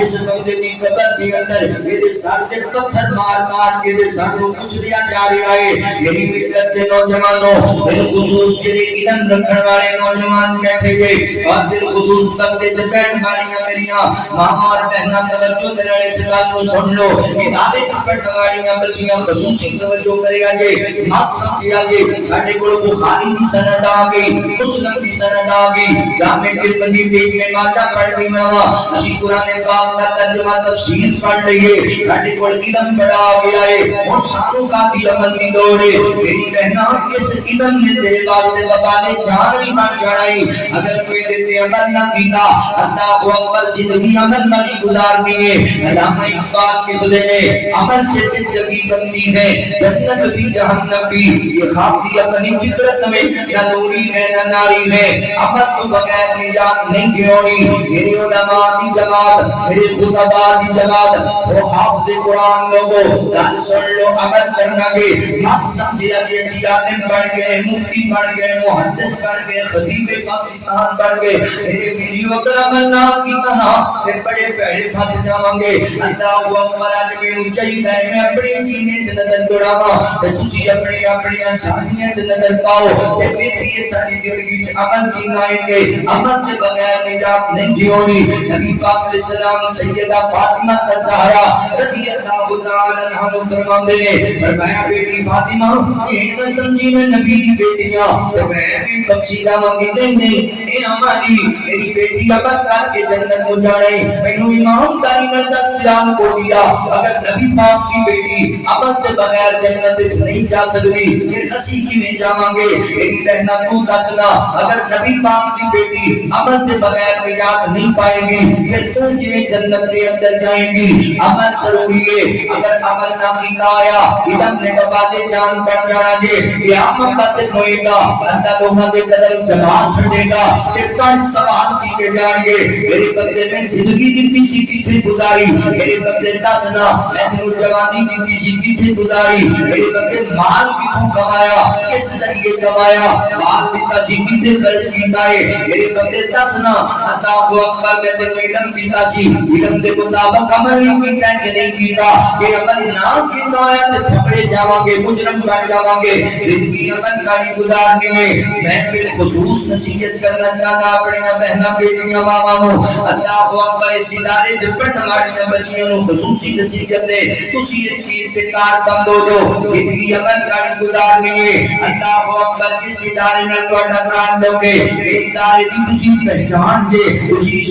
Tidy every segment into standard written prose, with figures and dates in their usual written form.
اس قبضے دی قبر دی اندر میرے سر تے پتھر مار مار کے دے سر کو کچھ دیا جا رہا ہے. میری ملت کے نوجوانوں بالخصوص جڑے علم رکھن والے نوجوان بیٹھے ہوئے اور بالخصوص تبتے تے بیٹھ والیاں میریاں ماں اور بہناں توجہ دے والے سے بات کو سن لو. ادارے تے بیٹھ والیاں بچیاں خصوصی توجہ کریا جے مت سمجھیا جے ساڈے کول بخاری دی سند آ گئی مسلم دی سند آ گئی جامع ترمذی دی میں ماجہ پڑھ گئی نا اسی قرآن پاک کا ترجمہ تفسیر پڑھ رہیے ساڈے کول علم بڑا آ گیا ہے ہن سانو کا دی عمل دی لوڑ ہے. میری بہناں اس علم نے تیرے واسطے وبالے جان بھی بن جانا ہے. اگر کوئی تے عمل نہ کیتا اللہ اکبر زندگی عمل نہ گزارنی ہے. علامہ اقبال کہتے ہیں عمل سے زندگی بنتی ہے جنت بھی جہنم بھی. یہ خاکی اپنی فطرت میں نہ نوری ہے نہ ناری ہے. عمل تو بغیر نجات نہیں جیونی. میری علماء دی جماعت میرے خطباء دی جماعت وہ حافظ قرآن لوگوں گل سن لو عمل کرنا گے مت سمجھیا کہ اسی عالم بن گئے مفتی بن گئے محدث بن گئے خطیب پاکستان بن گئے. میرے ویڈیو اگر عمل نہ کیتا نا تے بڑے پیڑے پھس جاواں گے. اللہ اکبر اج مینوں چاہیدا ہے میں اپنے سینے تے نظر دوڑاواں تے تسی اپنی اپنی چھانیاں تے نظر پاؤ تے ویکھیے ساری زندگی وچ عمل کینا ہے کہ عمل کے بغیر نجات نہیں جیونی. نبی پاک علیہ السلام سیدہ فاطمہ الزہرا رضی اللہ تعالی عنہا فرماتے ہیں فرمایا بیٹی فاطمہ یہ نہ سمجھی میں نبی کی بیٹیاں تو میں بھی بخشی جاواں گی. نہیں اے ہماری میری بیٹی عمل کر کے جنت کو جانے مینوں امام داری نے دس جان کو دیا. اگر نبی پاک کی بیٹی عمل کے بغیر جنت وچ نہیں جا سکتی پھر اسی کیویں جاواں گے. میری بہنا تو دسنا اگر نبی پاک کی بیٹی عمل کے بغیر نجات نہیں پائے گی پھر تو جویں جنت کے اندر جائیں گی. عمل ضروری ہے. اگر عمل نہ کیتا آیا علم نے وبالے جان بن جانا جے قیامت کا دن ہوئے گا اللہ لوگوں کے قدر جماعت چھڑے گا تے پانچ سوال کیتے جان گے میرے بندے میں زندگی دتی سی کتھے گزاری. میرے بندے دسنا میں تینوں جوانی دتی سی کتھے گزاری. میرے بندے مال کتھوں کمایا کس ذریعے کمایا مال دتا سی کتھے خرچ کیتا ہے. میرے بندے دسنا اللہ اکبر میں تینوں علم دیتا سی علم کے مطابق عمل نہیں کیتا کہ نہیں کیتا. یہ عمل نہ کیتا ہے تے پکڑے جاواں گے مجرم بن جاواں گے. زندگی عمل کاری گزارنی ہے. میں بالخصوص نصیحت کرنا چاہتا اپنی بہناں بیٹیاں ماواں نوں اللہ اکبر اس ادارے وچ پڑھن والیاں بچیاں نوں خصوصی نصیحت ہے تسی اس چیز تے کار بند ہو جو زندگی عمل کاری گزارنی ہے. اللہ اکبر اس ادارے نال تہاڈا پران لوگے اس ادارے دی تسی پہچان دے تسی اس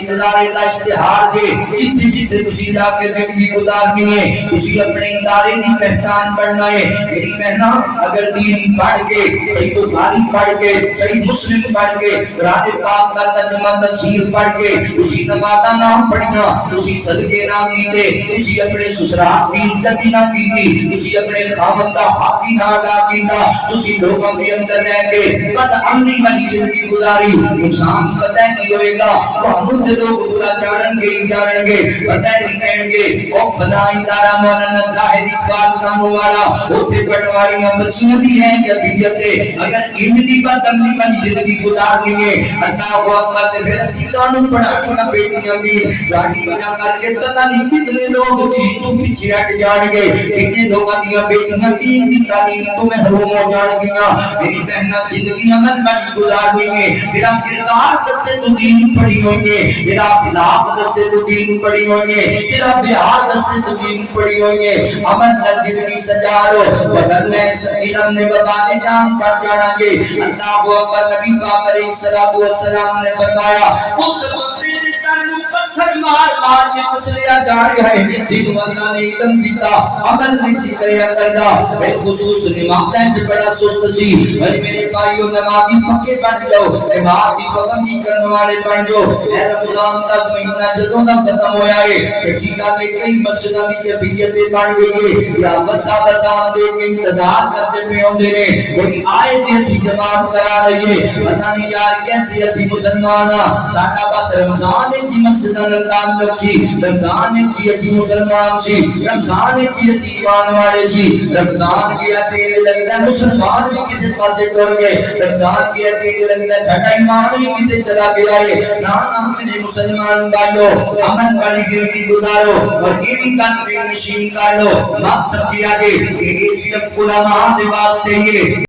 ادارے دا اشتہار دے جتھے جتھے تسی جا کے زندگی گزارنی ہے تسی اپنے ادارے دی پہچان بننا ہے. میری بہناں اگر دین پڑھ کے صحیح بخاری پڑھ کے صحیح مسلم پڑھ کے قرآن پاک کا ترجمہ تفسیر پڑھ کے تسی نمازاں نہ پڑھیاں تسی صدقے نہ کیتے تسی اپنے سسرال دی عزت نہ کیتی تسی اپنے خاوند دا حق نہ ادا کیتا تسی لوگوں کے اندر رہ کے بد عملی والی زندگی گزاری. انسان پتہ نہیں ہوئے گا تانوں تے لوگ برا جانن گے پتہ نہیں کہن گے او فلاں ادارہ مولانا ظاہر اقبال کانوں والا اوتھے پڑھن والیاں بچیاں بھی ہیں کیفیت ہے. اگر ان دی بد عملی والی زندگی گزارنی ہے اللہ اکبر تے پھر اسی کانوں پڑھاٹیاں بیٹیاں بھی گاڑی بنا کر کے پتہ نہیں کتنے لوگ دین تو پیچھے ہٹ جان گے کتنے لوگاں دی بیٹیاں دین دی تعلیم تو محروم ہو جان گیاں. میری بہناں زندگی عمل والی گزارنی ہے. تیرا کردار دسے تو دین پڑھی ہوئی ہے تیرا اخلاق دسے تو دین پڑھی ہوئی ہے تیرا بیان دسے تو دین پڑھی ہوئی ہے. عمل نال زندگی سجا لو ورنہ علم نے وبالے جان پڑ جانا جے. اللہ اکبر نبی پاک علیہ الصلوۃ والسلام نے فرمایا اس بندے دے سر پتھر مار مار کے کچلیا جا رہا ہے جن اللہ نے علم دیتا عمل نہیں سی کریا کردا. بالخصوص نمازاں وچ بڑا سست سی. میرے بھائیو نمازی پکے بن جاؤ نماز دی پابندی کرنے والے بن جاؤ. اے رمضان دا مہینہ جدوں دا ختم ہویا ہے سچی گل ہے کئی مسجداں دی کیفیت بن گئی ہے یا صاحب اذان دے کے انتظار کرتے پے ہوندے نے کوئی آئے تے اسی جماعت کرا رہی ہے پتہ نہیں یار کیسے اسی مسلمان ہاں ساڈا بس رمضان وچ مسجداں نال تعلق سی رمضان وچ اسی مسلمان سی رمضان وچ اسی ایمان والے سی رمضان کی اتے لگدا مسلمان بھی کسے پاسے ٹر گئے رمضان کی اتے لگدا ساڈا ایمان بھی کتے چلا گیا ہے نا میرے مسلمان بھائیو امن والی زندگی گزارو اور یہ بھی کام سے نشین کر لو مقصد یہ ہے کہ صرف علماء دے واسطے یہ